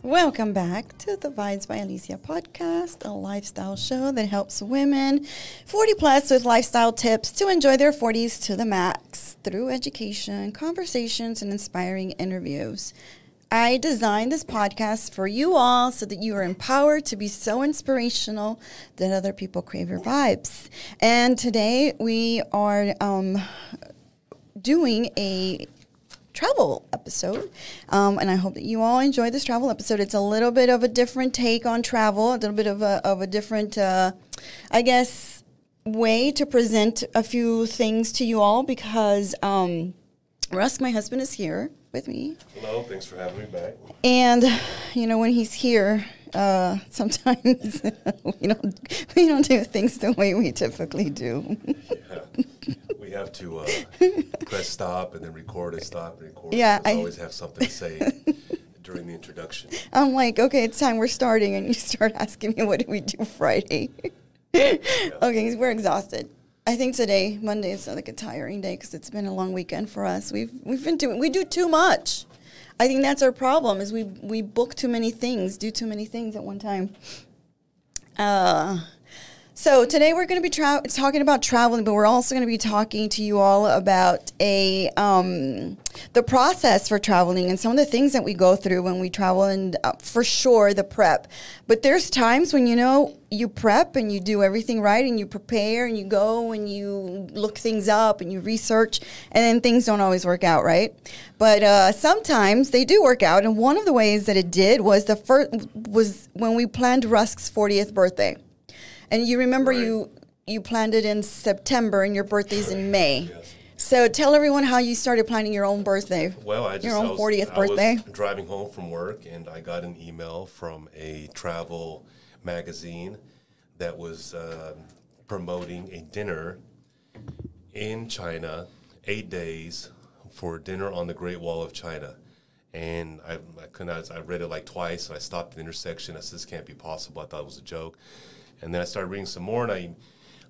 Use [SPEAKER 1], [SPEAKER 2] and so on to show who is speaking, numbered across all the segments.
[SPEAKER 1] Welcome back to the Vibes by Alicia podcast, a lifestyle show that helps women 40 plus with lifestyle tips to enjoy their 40s to the max through education, conversations, and inspiring interviews. I designed this podcast for you all so that you are empowered to be so inspirational that other people crave your vibes. And today we are doing a travel episode, and I hope that you all enjoy this travel episode. It's a little bit of a different take on travel, a little bit of a different, I guess, way to present a few things to you all because Rusk, my husband, is here with me.
[SPEAKER 2] Hello, thanks for having me back.
[SPEAKER 1] And you know, when he's here, sometimes we don't do things the way we typically do.
[SPEAKER 2] Yeah. We have to press stop and then record and stop and record.
[SPEAKER 1] Yeah,
[SPEAKER 2] I always have something to say during the introduction.
[SPEAKER 1] I'm like, okay, it's time, we're starting, and you start asking me, what did we do Friday?
[SPEAKER 2] Yeah.
[SPEAKER 1] Okay, we're exhausted. I think today, Monday, is like a tiring day because it's been a long weekend for us. We do too much. I think that's our problem, is we book too many things, do too many things at one time. So today we're going to be talking about traveling, but we're also going to be talking to you all about the process for traveling and some of the things that we go through when we travel, and for sure the prep. But there's times when, you know, you prep and you do everything right and you prepare and you go and you look things up and you research, and then things don't always work out, right? But sometimes they do work out, and one of the ways that it did was was when we planned Rusk's 40th birthday. And you remember
[SPEAKER 2] right.
[SPEAKER 1] you planned it in September and your birthday's in May.
[SPEAKER 2] Yes.
[SPEAKER 1] So tell everyone how you started planning your own birthday.
[SPEAKER 2] Well,
[SPEAKER 1] your own 40th birthday.
[SPEAKER 2] I was driving home from work and I got an email from a travel magazine that was promoting a dinner in China, 8 days for dinner on the Great Wall of China. And I read it like twice, and I stopped at the intersection. I said, this can't be possible. I thought it was a joke. And then I started reading some more, and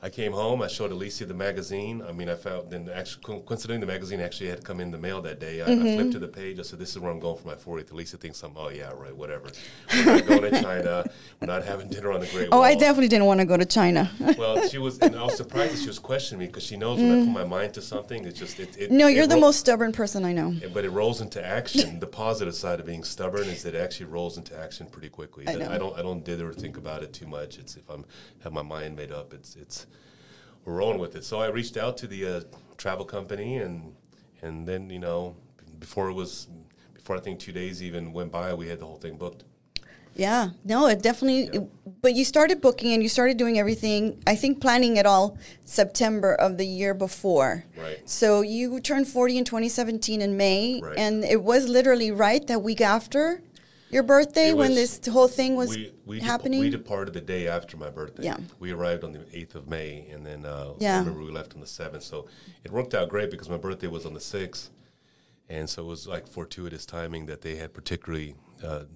[SPEAKER 2] I came home. I showed Alicia the magazine. I mean, I found, then actually, coincidentally, the magazine actually had come in the mail that day. I flipped to the page. I said, this is where I'm going for my 40th. Alicia thinks I'm, oh, yeah, right, whatever. We're not going to China. We're not having dinner on the Great Wall.
[SPEAKER 1] Oh, I definitely didn't want to go to China.
[SPEAKER 2] Well, she was, and I was surprised that she was questioning me because she knows when I put my mind to something, it's just,
[SPEAKER 1] No, you're the most stubborn person I know.
[SPEAKER 2] But it rolls into action. The positive side of being stubborn is that it actually rolls into action pretty quickly. I don't dither or think about it too much. It's if I'm have my mind made up, it's we're rolling with it. So I reached out to the travel company, and then, you know, before I think 2 days even went by, we had the whole thing booked.
[SPEAKER 1] Yeah, no, it definitely.
[SPEAKER 2] Yeah.
[SPEAKER 1] But you started booking and you started doing everything. I think planning it all September of the year before.
[SPEAKER 2] Right.
[SPEAKER 1] So you turned 40 in 2017 in May,
[SPEAKER 2] right.
[SPEAKER 1] And it was literally right that week after your birthday when this whole thing was happening?
[SPEAKER 2] We departed the day after my birthday.
[SPEAKER 1] Yeah.
[SPEAKER 2] We arrived on the 8th of May, and then I remember we left on the 7th. So it worked out great because my birthday was on the 6th, and so it was like fortuitous timing that they had particularly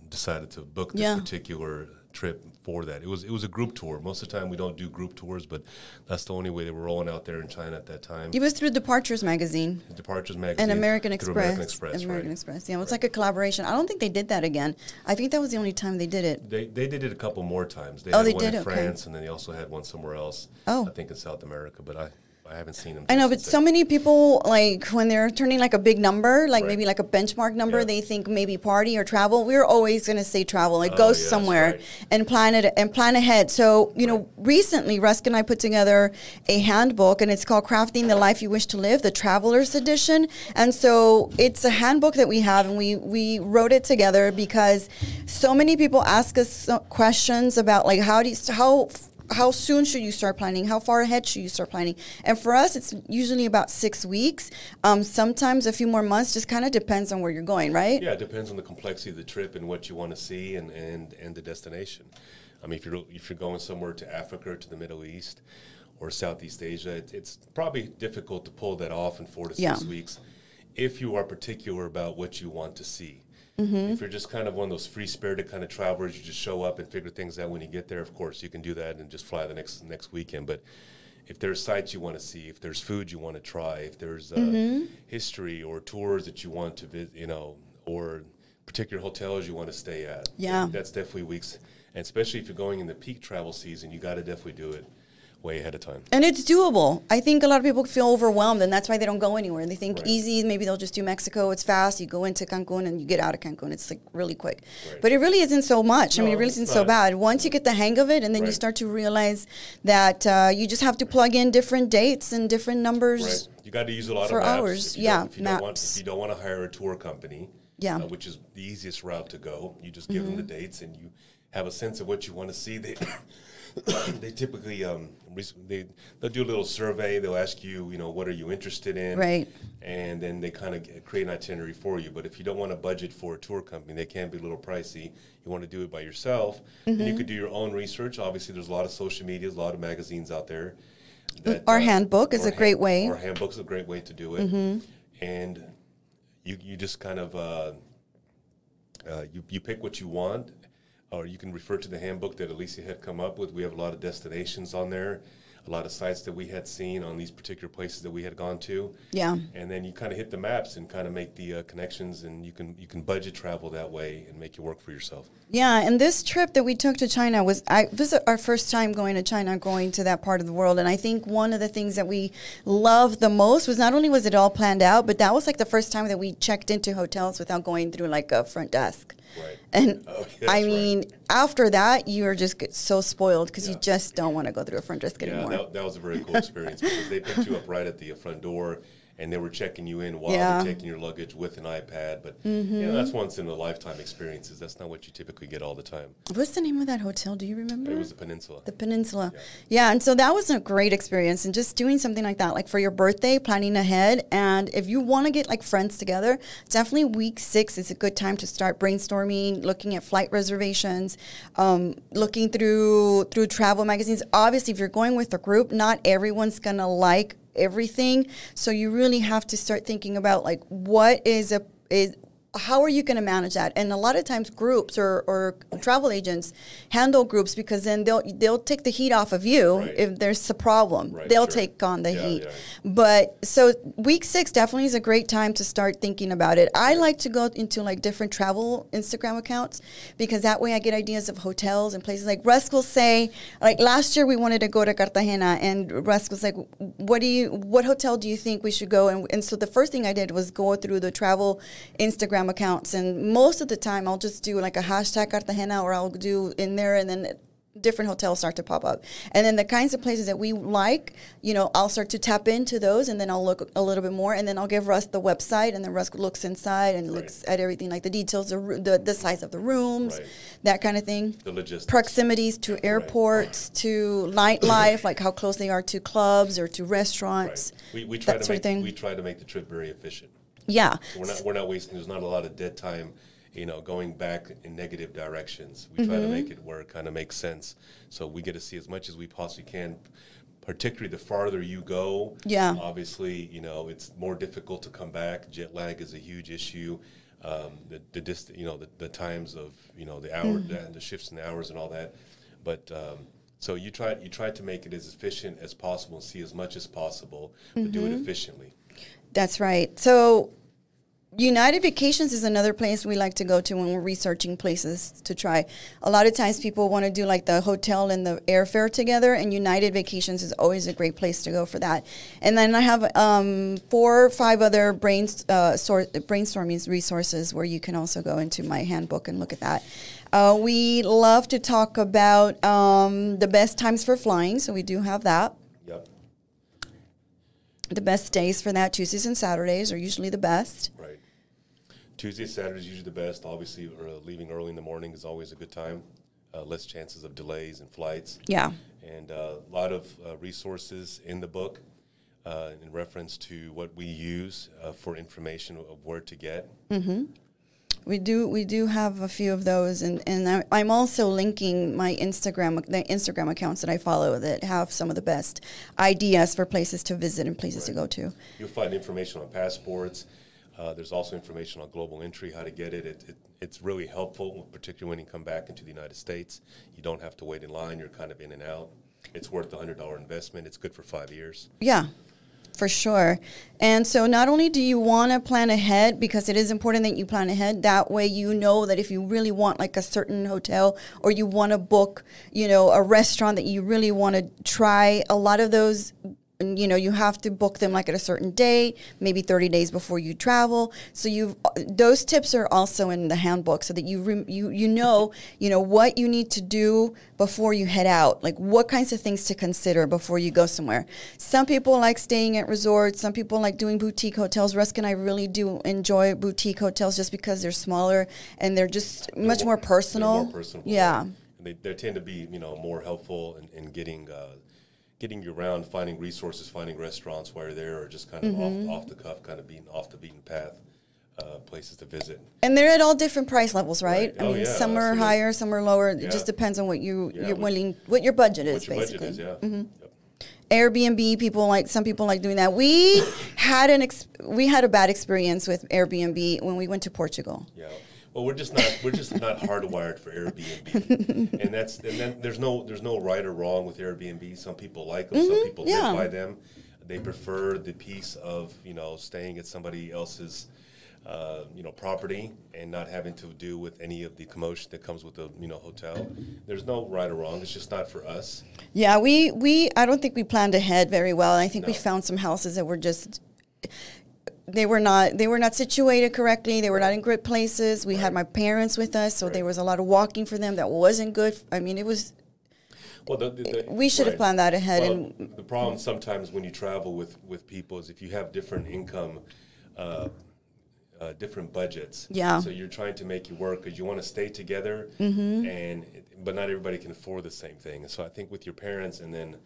[SPEAKER 2] decided to book this particular trip for that. It was a group tour. Most of the time we don't do group tours, but that's the only way they were rolling out there in China at that time.
[SPEAKER 1] It was through Departures magazine.
[SPEAKER 2] Departures magazine.
[SPEAKER 1] And American Express.
[SPEAKER 2] American
[SPEAKER 1] Express. Yeah, it's like a collaboration. I don't think they did that again. I think that was the only time they did it.
[SPEAKER 2] They did it a couple more times. They
[SPEAKER 1] had
[SPEAKER 2] one
[SPEAKER 1] did?
[SPEAKER 2] in France, and then they also had one somewhere else.
[SPEAKER 1] Oh.
[SPEAKER 2] I think in South America, but I haven't seen them.
[SPEAKER 1] I know, but so many people, like, when they're turning like a big number, like maybe like a benchmark number, they think maybe party or travel. We're always going to say travel. Like, go somewhere and plan it and plan ahead. So, you know, recently, Rusk and I put together a handbook, and it's called Crafting the Life You Wish to Live, the Traveler's Edition. And so it's a handbook that we have, and we wrote it together because so many people ask us questions about, like, how soon should you start planning? How far ahead should you start planning? And for us, it's usually about 6 weeks. Sometimes a few more months, just kind of depends on where you're going, right?
[SPEAKER 2] Yeah, it depends on the complexity of the trip and what you want to see and the destination. I mean, if you're going somewhere to Africa, to the Middle East, or Southeast Asia, it's probably difficult to pull that off in 4 to 6 weeks if you are particular about what you want to see. Mm-hmm. If you're just kind of one of those free-spirited kind of travelers, you just show up and figure things out when you get there. Of course, you can do that and just fly the next weekend. But if there's sites you want to see, if there's food you want to try, if there's history or tours that you want to visit, or particular hotels you want to stay at.
[SPEAKER 1] Yeah.
[SPEAKER 2] That's definitely weeks. And especially if you're going in the peak travel season, you got to definitely do it way ahead of time.
[SPEAKER 1] And it's doable. I think a lot of people feel overwhelmed, and that's why they don't go anywhere. And they think easy, maybe they'll just do Mexico. It's fast. You go into Cancun and you get out of Cancun. It's like really quick. Right. But it really isn't so much. No, I mean, it really isn't so bad. Once you get the hang of it, and then you start to realize that you just have to plug in different dates and different numbers.
[SPEAKER 2] Right. You got to use a lot
[SPEAKER 1] for
[SPEAKER 2] of maps.
[SPEAKER 1] Hours.
[SPEAKER 2] If you don't want to hire a tour company, which is the easiest route to go, you just give them the dates and you have a sense of what you want to see. They typically they'll do a little survey. They'll ask you, what are you interested in,
[SPEAKER 1] right?
[SPEAKER 2] And then they kind of create an itinerary for you. But if you don't want to budget for a tour company, they can be a little pricey. You want to do it by yourself, and you could do your own research. Obviously, there's a lot of social media, a lot of magazines out there.
[SPEAKER 1] Our handbook is a great way.
[SPEAKER 2] Our handbook is a great way to do it, and you just kind of you pick what you want. Or you can refer to the handbook that Alicia had come up with. We have a lot of destinations on there, a lot of sites that we had seen on these particular places that we had gone to.
[SPEAKER 1] Yeah.
[SPEAKER 2] And then you kind of hit the maps and kind of make the connections, and you can budget travel that way and make it work for yourself.
[SPEAKER 1] Yeah, and this trip that we took to China was our first time going to China, going to that part of the world. And I think one of the things that we loved the most was not only was it all planned out, but that was like the first time that we checked into hotels without going through like a front desk.
[SPEAKER 2] Right.
[SPEAKER 1] And I mean, after that, you're just get so spoiled because you just don't want to go through a front desk anymore.
[SPEAKER 2] Yeah, that was a very cool experience because they picked you up right at the front door, and they were checking you in while they're taking your luggage with an iPad. But that's once in a lifetime experiences. That's not what you typically get all the time.
[SPEAKER 1] What's the name of that hotel? Do you remember?
[SPEAKER 2] It was the Peninsula.
[SPEAKER 1] The Peninsula. Yeah, and so that was a great experience. And just doing something like that, like for your birthday, planning ahead. And if you want to get like friends together, definitely week 6 is a good time to start brainstorming, looking at flight reservations, looking through travel magazines. Obviously, if you're going with a group, not everyone's going to like everything, so you really have to start thinking about like how are you going to manage that? And a lot of times groups or travel agents handle groups because then they'll take the heat off of you if there's a problem. Right, they'll take on the heat. Yeah. But so week 6 definitely is a great time to start thinking about it. I like to go into like different travel Instagram accounts because that way I get ideas of hotels and places. Like Rusk will say, like last year we wanted to go to Cartagena, and Rusk was like, what hotel do you think we should go? And so the first thing I did was go through the travel Instagram accounts, and most of the time I'll just do like a hashtag Cartagena, or I'll do in there, and then different hotels start to pop up. And then the kinds of places that we like, I'll start to tap into those, and then I'll look a little bit more, and then I'll give Russ the website, and then Russ looks inside and looks at everything, like the details, the size of the rooms, that kind of thing.
[SPEAKER 2] The logistics.
[SPEAKER 1] Proximities to airports, to nightlife, like how close they are to clubs or to restaurants.
[SPEAKER 2] We try to make the trip very efficient.
[SPEAKER 1] Yeah.
[SPEAKER 2] We're not wasting. There's not a lot of dead time, going back in negative directions. We try to make it where it kind of makes sense. So we get to see as much as we possibly can. Particularly the farther you go.
[SPEAKER 1] Yeah.
[SPEAKER 2] Obviously, it's more difficult to come back. Jet lag is a huge issue. The times of the hour, the shifts in the hours and all that. But so you try to make it as efficient as possible and see as much as possible, but do it efficiently.
[SPEAKER 1] That's right. So United Vacations is another place we like to go to when we're researching places to try. A lot of times people want to do like the hotel and the airfare together, and United Vacations is always a great place to go for that. And then I have 4 or 5 other brainstorming resources where you can also go into my handbook and look at that. We love to talk about the best times for flying, so we do have that.
[SPEAKER 2] Yep.
[SPEAKER 1] The best days for that, Tuesdays and Saturdays are usually the best.
[SPEAKER 2] Right. Tuesday, Saturday is usually the best. Obviously, leaving early in the morning is always a good time. Less chances of delays in flights.
[SPEAKER 1] Yeah.
[SPEAKER 2] And a lot of resources in the book in reference to what we use for information of where to get. Mm-hmm.
[SPEAKER 1] We do have a few of those, and I'm also linking the Instagram accounts that I follow that have some of the best ideas for places to visit and places to go to.
[SPEAKER 2] You'll find information on passports. There's also information on global entry, how to get it. It's really helpful, particularly when you come back into the United States. You don't have to wait in line. You're kind of in and out. it's worth the $100 investment. It's good for 5 years.
[SPEAKER 1] Yeah. For sure. And so not only do you want to plan ahead, because it is important that you plan ahead, that way you know that if you really want like a certain hotel or you want to book, you know, a restaurant that you really want to try, a lot of those, you know, you have to book them like at a certain date, maybe 30 days before you travel. So those tips are also in the handbook so that you know what you need to do before you head out, like what kinds of things to consider before you go somewhere. Some people like staying at resorts. Some people like doing boutique hotels. Rusk and I really do enjoy boutique hotels just because they're smaller and they're just much more personal.
[SPEAKER 2] They're more personal.
[SPEAKER 1] Yeah.
[SPEAKER 2] And they tend to be, you know, more helpful in getting you around, finding resources, finding restaurants while you're there, or just kind of off the cuff, kind of being off the beaten path places to visit.
[SPEAKER 1] And they're at all different price levels, right? I mean, some are
[SPEAKER 2] absolutely.
[SPEAKER 1] higher, some are lower. It just depends on what you're willing, what your budget is, basically.
[SPEAKER 2] What your budget is, Yep.
[SPEAKER 1] Airbnb, some people like doing that. We had a bad experience with Airbnb when we went to Portugal.
[SPEAKER 2] Yeah. Well, we're just not hardwired for Airbnb, and then there's no right or wrong with Airbnb. Some people like them, some people live by them. They prefer the peace of, you know, staying at somebody else's property and not having to do with any of the commotion that comes with a, you know, hotel. There's no right or wrong. It's just not for us.
[SPEAKER 1] Yeah, I don't think we planned ahead very well. I think we found some houses that were just. They were not situated correctly. They were not in good places. We had my parents with us, so there was a lot of walking for them that wasn't good. I mean, it was. Well, we should have planned that ahead.
[SPEAKER 2] Well,
[SPEAKER 1] and
[SPEAKER 2] the problem sometimes when you travel with people is if you have different income, different budgets.
[SPEAKER 1] Yeah.
[SPEAKER 2] So you're trying to make it work because you want to stay together, but not everybody can afford the same thing. And so I think with your parents and then.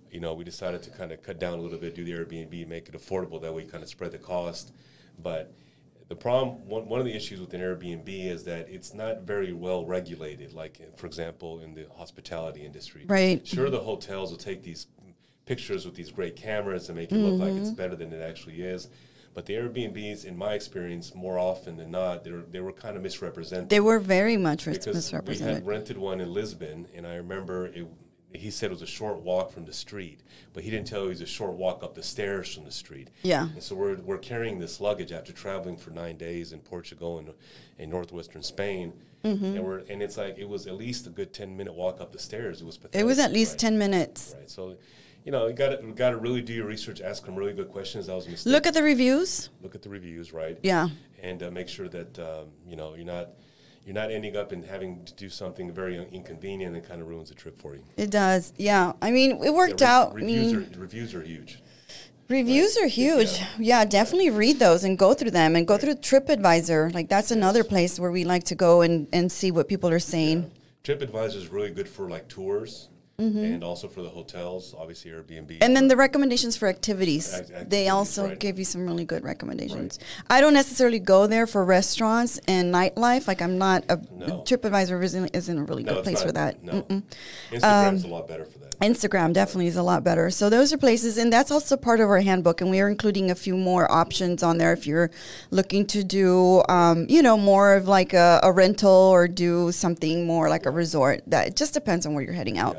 [SPEAKER 2] You know, we decided to kind of cut down a little bit, do the Airbnb, make it affordable. That way, kind of spread the cost. But the problem, one of the issues with an Airbnb is that it's not very well regulated. Like, for example, in the hospitality industry,
[SPEAKER 1] right?
[SPEAKER 2] Sure, the hotels will take these pictures with these great cameras and make it look like it's better than it actually is. But the Airbnbs, in my experience, more often than not, they were kind of misrepresented.
[SPEAKER 1] They were very much misrepresented.
[SPEAKER 2] We had rented one in Lisbon, and I remember he said it was a short walk from the street, but he didn't tell you it was a short walk up the stairs from the street.
[SPEAKER 1] Yeah.
[SPEAKER 2] And so we're carrying this luggage after traveling for 9 days in Portugal and in northwestern Spain, and it's like it was at least a good 10-minute walk up the stairs. It was pathetic.
[SPEAKER 1] It was at least 10 minutes.
[SPEAKER 2] Right. So, you know, you got to really do your research, ask them really good questions. That was a mistake.
[SPEAKER 1] Look at the reviews.
[SPEAKER 2] Look at the reviews, right?
[SPEAKER 1] Yeah.
[SPEAKER 2] And make sure that you're not ending up in having to do something very inconvenient and kind of ruins the trip for you.
[SPEAKER 1] It does, yeah. I mean, it worked out.
[SPEAKER 2] Reviews are huge.
[SPEAKER 1] Reviews are huge. Yeah, definitely read those and go through them and go through TripAdvisor. Like that's another place where we like to go and see what people are saying.
[SPEAKER 2] Yeah. TripAdvisor is really good for like tours. And also for the hotels, obviously Airbnb.
[SPEAKER 1] And then the recommendations for activities. They also give you some really good recommendations. I don't necessarily go there for restaurants and nightlife. Like I'm not TripAdvisor isn't a really good place for that.
[SPEAKER 2] No. Instagram's a lot better for that.
[SPEAKER 1] Instagram definitely is a lot better. So those are places, and that's also part of our handbook. And we are including a few more options on there if you're looking to do, more of like a rental or do something more like a resort. That it just depends on where you're heading out.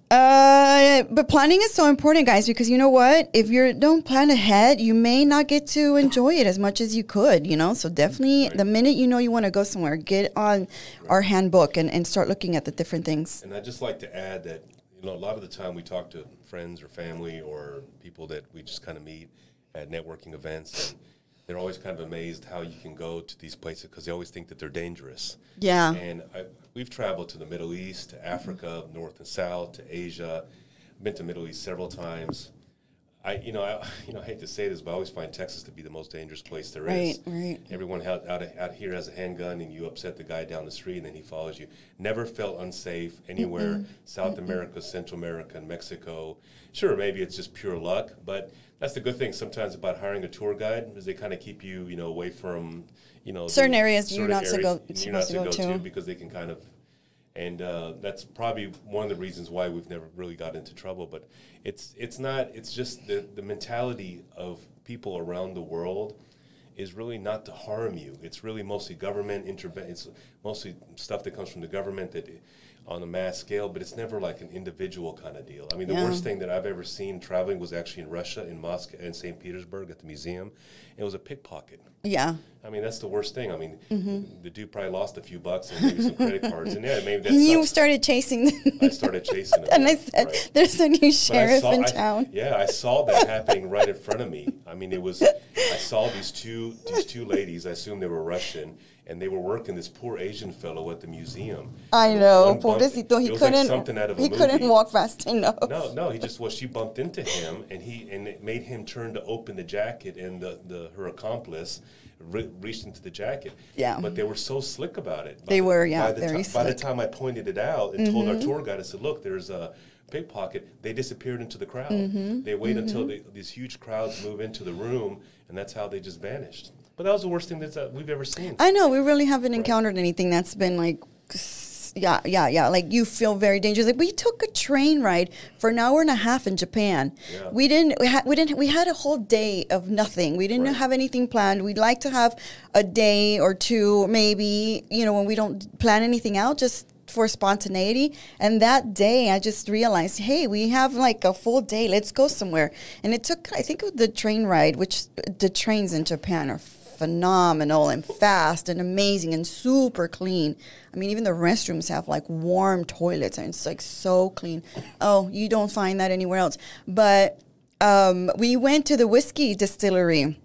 [SPEAKER 1] But planning is so important, guys, because you know what? If you don't plan ahead, you may not get to enjoy it as much as you could, you know? So definitely the minute you know you want to go somewhere, get on our handbook and start looking at the different things.
[SPEAKER 2] And I'd just like to add that, you know, a lot of the time we talk to friends or family or people that we just kind of meet at networking events, and they're always kind of amazed how you can go to these places because they always think that they're dangerous. Yeah. And we've traveled to the Middle East, to Africa, North and South, to Asia. I've been to the Middle East several times. I hate to say this, but I always find Texas to be the most dangerous place there is. Right. Everyone out here has a handgun, and you upset the guy down the street, and then he follows you. Never felt unsafe anywhere. South America, Central America, and Mexico. Sure, maybe it's just pure luck, but that's the good thing sometimes about hiring a tour guide is they kind of keep you, away from,
[SPEAKER 1] certain areas you're not supposed to go to
[SPEAKER 2] because they can kind of. And that's probably one of the reasons why we've never really got into trouble. But it's just the mentality of people around the world is really not to harm you. It's really mostly government intervention. It's mostly stuff that comes from the government that on a mass scale, but it's never like an individual kind of deal. I mean, the worst thing that I've ever seen traveling was actually in Russia, in Moscow, and St. Petersburg at the museum. It was a pickpocket.
[SPEAKER 1] Yeah.
[SPEAKER 2] I mean, that's the worst thing. I mean, the dude probably lost a few bucks and maybe some credit cards. And yeah, maybe that's
[SPEAKER 1] You started chasing them.
[SPEAKER 2] I started chasing them.
[SPEAKER 1] And I said, there's a new sheriff in town.
[SPEAKER 2] I saw that happening right in front of me. I mean, I saw these two ladies, I assume they were Russian, and they were working this poor Asian fellow at the museum.
[SPEAKER 1] I know, pobrecito.
[SPEAKER 2] He couldn't. Like something out of a movie.
[SPEAKER 1] Couldn't walk fast enough.
[SPEAKER 2] No. She bumped into him, and it made him turn to open the jacket, and her accomplice reached into the jacket.
[SPEAKER 1] Yeah.
[SPEAKER 2] But they were so slick about it.
[SPEAKER 1] Very slick.
[SPEAKER 2] By the time I pointed it out and told our tour guide, I said, "Look, there's a pickpocket." They disappeared into the crowd. They wait until these huge crowds move into the room, and that's how they just vanished. But that was the worst thing that we've ever seen.
[SPEAKER 1] I know. We really haven't encountered anything that's been like, yeah. Like, you feel very dangerous. Like, we took a train ride for an hour and a half in Japan. Yeah. We had a whole day of nothing. We didn't have anything planned. We'd like to have a day or two, maybe, when we don't plan anything out, just for spontaneity. And that day I just realized, hey, we have like a full day, let's go somewhere. And it took, I think, the train ride, which the trains in Japan are phenomenal and fast and amazing and super clean. I mean, even the restrooms have like warm toilets, and it's like so clean. Oh, you don't find that anywhere else. But we went to the whiskey distillery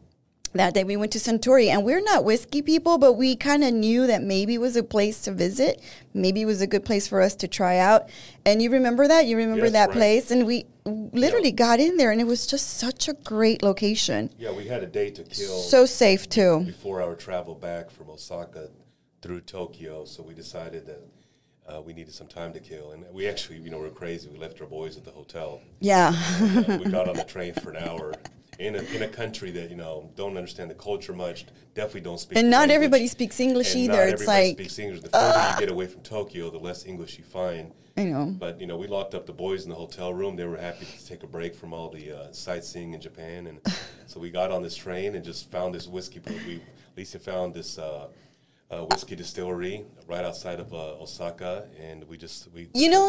[SPEAKER 1] that day. We went to Suntory, and we're not whiskey people, but we kind of knew that maybe it was a place to visit. Maybe it was a good place for us to try out. And you remember that? You remember that place? And we literally got in there, and it was just such a great location.
[SPEAKER 2] Yeah, we had a day to kill.
[SPEAKER 1] So safe, too.
[SPEAKER 2] Before our travel back from Osaka through Tokyo, so we decided that we needed some time to kill. And we actually, we're crazy. We left our boys at the hotel.
[SPEAKER 1] Yeah.
[SPEAKER 2] We got on the train for an hour. In a country that, don't understand the culture much, definitely don't speak
[SPEAKER 1] And not
[SPEAKER 2] language.
[SPEAKER 1] everybody speaks English
[SPEAKER 2] and
[SPEAKER 1] either.
[SPEAKER 2] Not
[SPEAKER 1] it's
[SPEAKER 2] everybody
[SPEAKER 1] like
[SPEAKER 2] speaks English. The further you get away from Tokyo, the less English you find.
[SPEAKER 1] I know.
[SPEAKER 2] But, we locked up the boys in the hotel room. They were happy to take a break from all the sightseeing in Japan. And so we got on this train and just found this whiskey. Lisa found this whiskey distillery right outside of Osaka, and we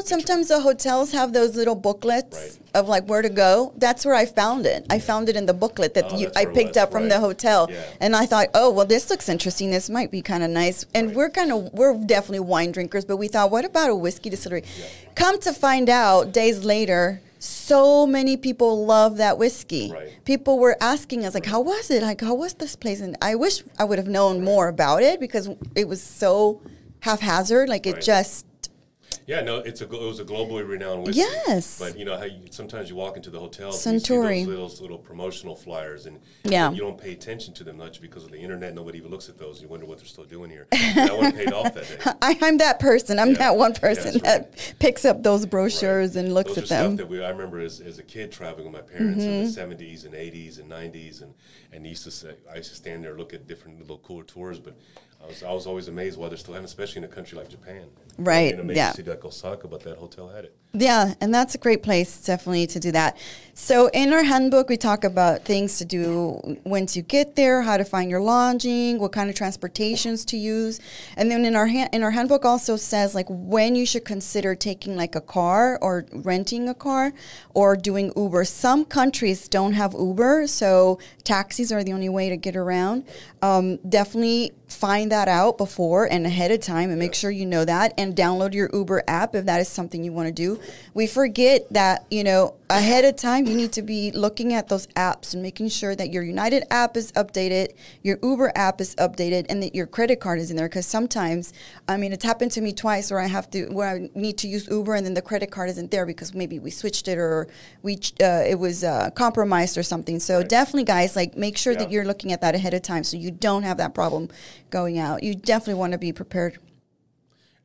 [SPEAKER 1] sometimes the hotels have those little booklets of like where to go. That's where I found it. I found it in the booklet that I picked up from the hotel, and I thought, oh well, this looks interesting. This might be kind of nice. And we're definitely wine drinkers, but we thought, what about a whiskey distillery? Yeah. Come to find out, days later, so many people love that whiskey. Right. People were asking us, like, how was it? Like, how was this place? And I wish I would have known more about it, because it was so haphazard. Like, it just...
[SPEAKER 2] Yeah, no, it was a globally renowned whiskey.
[SPEAKER 1] Yes.
[SPEAKER 2] But, how sometimes you walk into the hotels
[SPEAKER 1] Suntory.
[SPEAKER 2] and you see those little promotional flyers, and you don't pay attention to them much because of the internet. Nobody even looks at those. You wonder what they're still doing here. And I would have paid off that day.
[SPEAKER 1] I'm that person. I'm that one person that picks up those brochures and looks at them.
[SPEAKER 2] Stuff that I remember as a kid traveling with my parents in the 70s and 80s and 90s, and I used to stand there and look at different little cool tours, but I was always amazed why they're still having, especially in a country like Japan.
[SPEAKER 1] Right.
[SPEAKER 2] In a major city like Osaka, but that hotel had it.
[SPEAKER 1] Yeah, and that's a great place, definitely, to do that. So in our handbook, we talk about things to do once you get there, how to find your lodging, what kind of transportations to use. And then in our handbook also says, like, when you should consider taking, like, a car or renting a car or doing Uber. Some countries don't have Uber, so taxis are the only way to get around. Definitely find that out before and ahead of time, and make sure you know that, and download your Uber app if that is something you want to do. We forget that, ahead of time, you need to be looking at those apps and making sure that your United app is updated, your Uber app is updated, and that your credit card is in there. Because sometimes, it's happened to me twice where I need to use Uber, and then the credit card isn't there because maybe we switched it, or it was compromised or something. So definitely, guys, make sure that you're looking at that ahead of time so you don't have that problem going out. You definitely want to be prepared.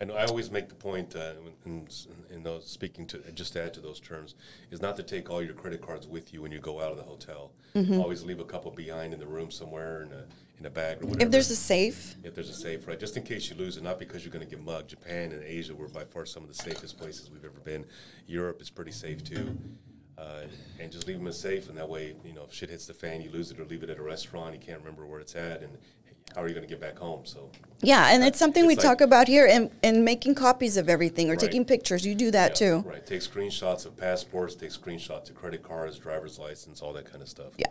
[SPEAKER 2] And I always make the point, in those speaking to, just to add to those terms, is not to take all your credit cards with you when you go out of the hotel. Mm-hmm. Always leave a couple behind in the room somewhere in a bag or whatever.
[SPEAKER 1] If there's a safe.
[SPEAKER 2] If there's a safe, right? Just in case you lose it, not because you're going to get mugged. Japan and Asia were by far some of the safest places we've ever been. Europe is pretty safe too. And just leave them as safe, and that way, if shit hits the fan, you lose it, or leave it at a restaurant, you can't remember where it's at, and how are you going to get back home? So
[SPEAKER 1] yeah, and it's something we talk about here, and making copies of everything or taking pictures. You do that too.
[SPEAKER 2] Right. Take screenshots of passports, take screenshots of credit cards, driver's license, all that kind of stuff.
[SPEAKER 1] Yeah.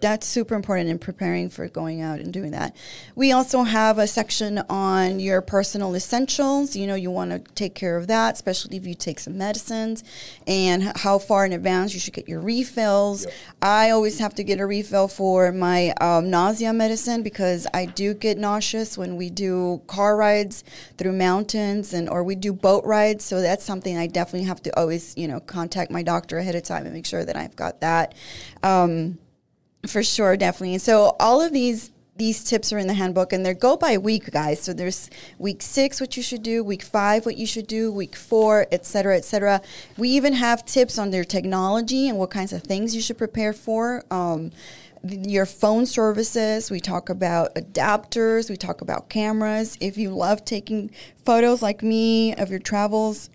[SPEAKER 1] That's super important in preparing for going out and doing that. We also have a section on your personal essentials. You know, you want to take care of that, especially if you take some medicines, and how far in advance you should get your refills. Yep. I always have to get a refill for my nausea medicine because I do get nauseous when we do car rides through mountains or we do boat rides. So that's something I definitely have to always, contact my doctor ahead of time and make sure that I've got that. For sure, definitely. And so all of these tips are in the handbook, and they go by week, guys. So there's week 6, what you should do, week 5, what you should do, week 4, et cetera, et cetera. We even have tips on their technology and what kinds of things you should prepare for. Your phone services, we talk about adapters, we talk about cameras. If you love taking photos like me of your travels,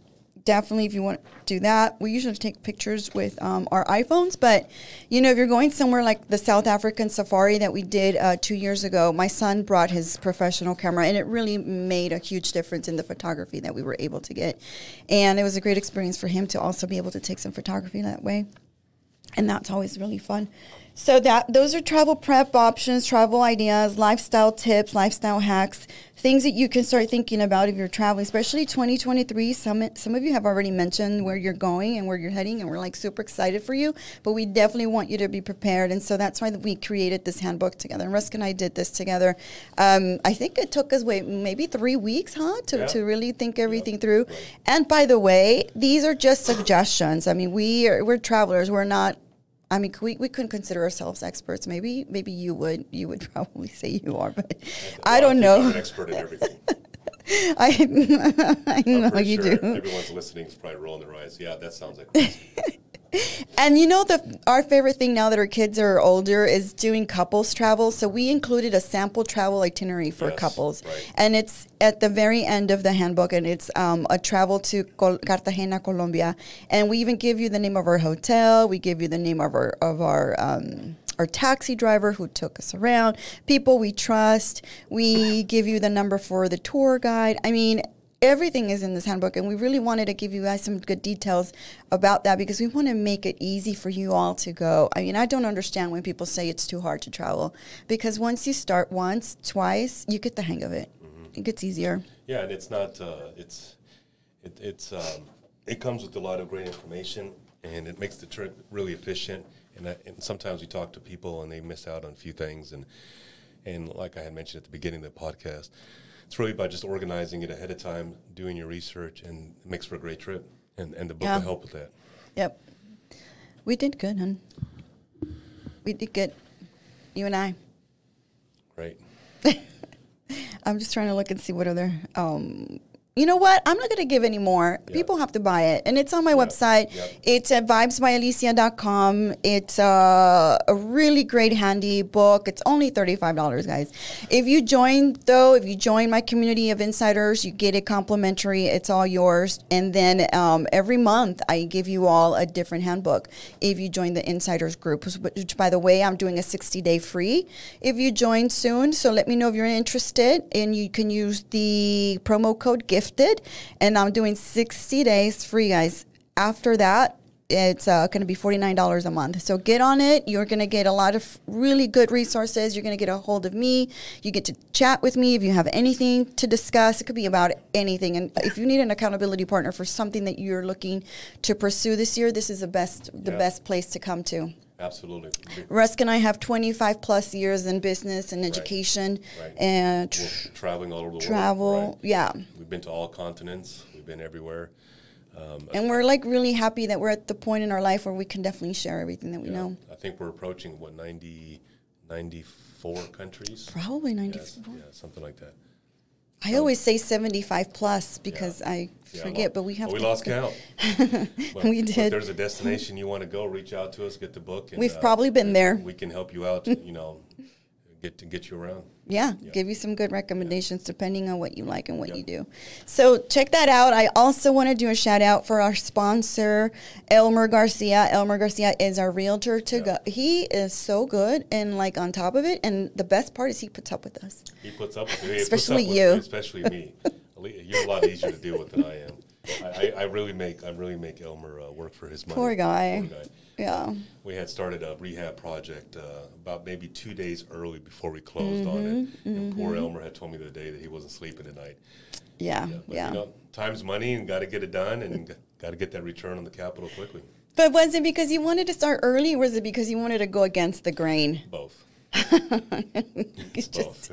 [SPEAKER 1] definitely, if you want to do that, we usually take pictures with our iPhones. But, if you're going somewhere like the South African safari that we did 2 years ago, my son brought his professional camera, and it really made a huge difference in the photography that we were able to get. And it was a great experience for him to also be able to take some photography that way. And that's always really fun. So those are travel prep options, travel ideas, lifestyle tips, lifestyle hacks, things that you can start thinking about if you're traveling, especially 2023. Some of you have already mentioned where you're going and where you're heading, and we're like super excited for you. But we definitely want you to be prepared, and so that's why we created this handbook together. And Rusk and I did this together. I think it took us maybe 3 weeks, to really think everything through. Right. And by the way, these are just suggestions. I mean, we're travelers. We're not. I mean, we couldn't consider ourselves experts. Maybe you would. You would probably say you are, but I don't know.
[SPEAKER 2] I'm an expert in everything.
[SPEAKER 1] I know you do.
[SPEAKER 2] Everyone's listening is probably rolling their eyes. Yeah, that sounds like crazy.
[SPEAKER 1] And our favorite thing now that our kids are older is doing couples travel. So we included a sample travel itinerary for couples. Right. And it's at the very end of the handbook, and it's a travel to Cartagena, Colombia. And we even give you the name of our hotel. We give you the name of our taxi driver who took us around, people we trust. We give you the number for the tour guide. I mean, everything is in this handbook, and we really wanted to give you guys some good details about that because we want to make it easy for you all to go. I mean, I don't understand when people say it's too hard to travel, because once you start once, twice, you get the hang of it. Mm-hmm. It gets easier.
[SPEAKER 2] Yeah, and it's not, it comes with a lot of great information, and it makes the trip really efficient. And sometimes we talk to people and they miss out on a few things. And like I had mentioned at the beginning of the podcast, it's really about just organizing it ahead of time, doing your research, and it makes for a great trip. And the book will help with that.
[SPEAKER 1] Yep. We did good, hon. We did good. You and I.
[SPEAKER 2] Right.
[SPEAKER 1] I'm just trying to look and see what other... you know what? I'm not going to give any more. Yep. People have to buy it. And it's on my website. Yep. It's at vibesbyalicia.com. It's a really great, handy book. It's only $35, guys. If you join my community of insiders, you get it complimentary. It's all yours. And then every month, I give you all a different handbook if you join the insiders group, which, by the way, I'm doing a 60-day free if you join soon. So let me know if you're interested. And you can use the promo code GIFT. And I'm doing 60 days free, guys. After that, it's going to be $49 a month. So get on it. You're going to get a lot of really good resources. You're going to get a hold of me. You get to chat with me if you have anything to discuss. It could be about anything. and if you need an accountability partner for something that you're looking to pursue this year, this is the best place to come to.
[SPEAKER 2] Absolutely.
[SPEAKER 1] Rusk and I have 25 plus years in business and education.
[SPEAKER 2] Right.
[SPEAKER 1] And
[SPEAKER 2] we're traveling all over the
[SPEAKER 1] world. Right? Yeah.
[SPEAKER 2] We've been to all continents. We've been everywhere.
[SPEAKER 1] And we're like really happy that we're at the point in our life where we can definitely share everything that we know.
[SPEAKER 2] I think we're approaching, 94 countries?
[SPEAKER 1] Probably 94.
[SPEAKER 2] Yeah, something like that.
[SPEAKER 1] I always say 75 plus because I forget, but we have
[SPEAKER 2] we lost count.
[SPEAKER 1] We did.
[SPEAKER 2] If there's a destination you want to go, reach out to us, get the book. And,
[SPEAKER 1] we've probably been there.
[SPEAKER 2] We can help you out, get you around.
[SPEAKER 1] Yeah, give you some good recommendations depending on what you like and what you do. So check that out. I also want to do a shout out for our sponsor, Elmer Garcia. Elmer Garcia is our realtor to go. He is so good and like on top of it. And the best part is he puts up with us.
[SPEAKER 2] He puts up with me.
[SPEAKER 1] Especially you.
[SPEAKER 2] Especially me. You're a lot easier to deal with than I am. I really make Elmer work for his money.
[SPEAKER 1] Poor guy. Yeah.
[SPEAKER 2] We had started a rehab project about maybe 2 days early before we closed on it. And poor Elmer had told me the day that he wasn't sleeping at night.
[SPEAKER 1] Yeah.
[SPEAKER 2] But, you know, time's money and got to get it done and got to get that return on the capital quickly.
[SPEAKER 1] But was it because you wanted to start early or was it because you wanted to go against the grain?
[SPEAKER 2] Both.
[SPEAKER 1] Both.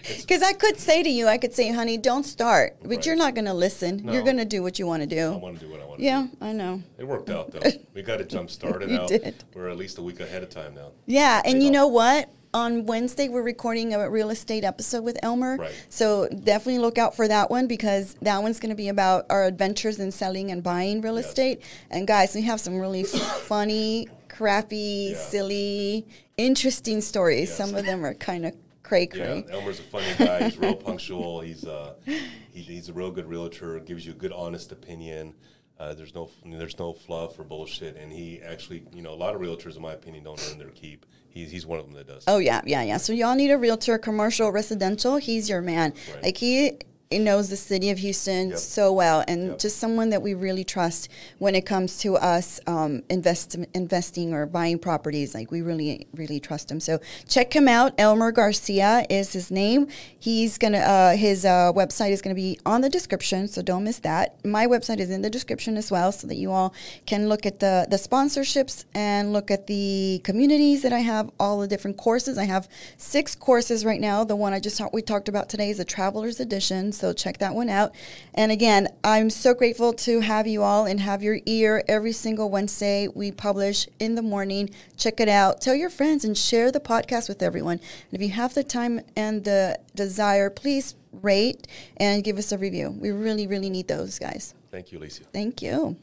[SPEAKER 1] Because I could say to you, honey, don't start. But you're not going to listen. No. You're going to do what you want to do.
[SPEAKER 2] I want to do what I want to do.
[SPEAKER 1] Yeah, I know.
[SPEAKER 2] It worked out, though. We got it jump-started
[SPEAKER 1] You
[SPEAKER 2] out.
[SPEAKER 1] did.
[SPEAKER 2] We're at least a week ahead of time now.
[SPEAKER 1] Yeah, and you know what? On Wednesday, we're recording a real estate episode with Elmer.
[SPEAKER 2] Right.
[SPEAKER 1] So definitely look out for that one because that one's going to be about our adventures in selling and buying real estate. And guys, we have some really funny, crappy, silly, interesting stories.
[SPEAKER 2] Yes.
[SPEAKER 1] Some of them are kind of cray.
[SPEAKER 2] Yeah, Elmer's a funny guy. He's real punctual. He's a real good realtor. Gives you a good, honest opinion. There's no fluff or bullshit. And he actually, you know, a lot of realtors, in my opinion, don't earn their keep. He's one of them that does.
[SPEAKER 1] Oh yeah. So y'all need a realtor, commercial, residential. He's your man.
[SPEAKER 2] Right.
[SPEAKER 1] Like he knows the city of Houston so well, and just someone that we really trust when it comes to us investing or buying properties. Like we really, really trust him. So check him out. Elmer Garcia is his name. He's gonna his website is gonna be on the description, so don't miss that. My website is in the description as well, so that you all can look at the sponsorships and look at the communities that I have. All the different courses. I have 6 courses right now. The one we talked about today is a Traveler's Edition. So check that one out. And again, I'm so grateful to have you all and have your ear every single Wednesday. We publish in the morning. Check it out. Tell your friends and share the podcast with everyone. And if you have the time and the desire, please rate and give us a review. We really, really need those, guys.
[SPEAKER 2] Thank you, Alicia.
[SPEAKER 1] Thank you.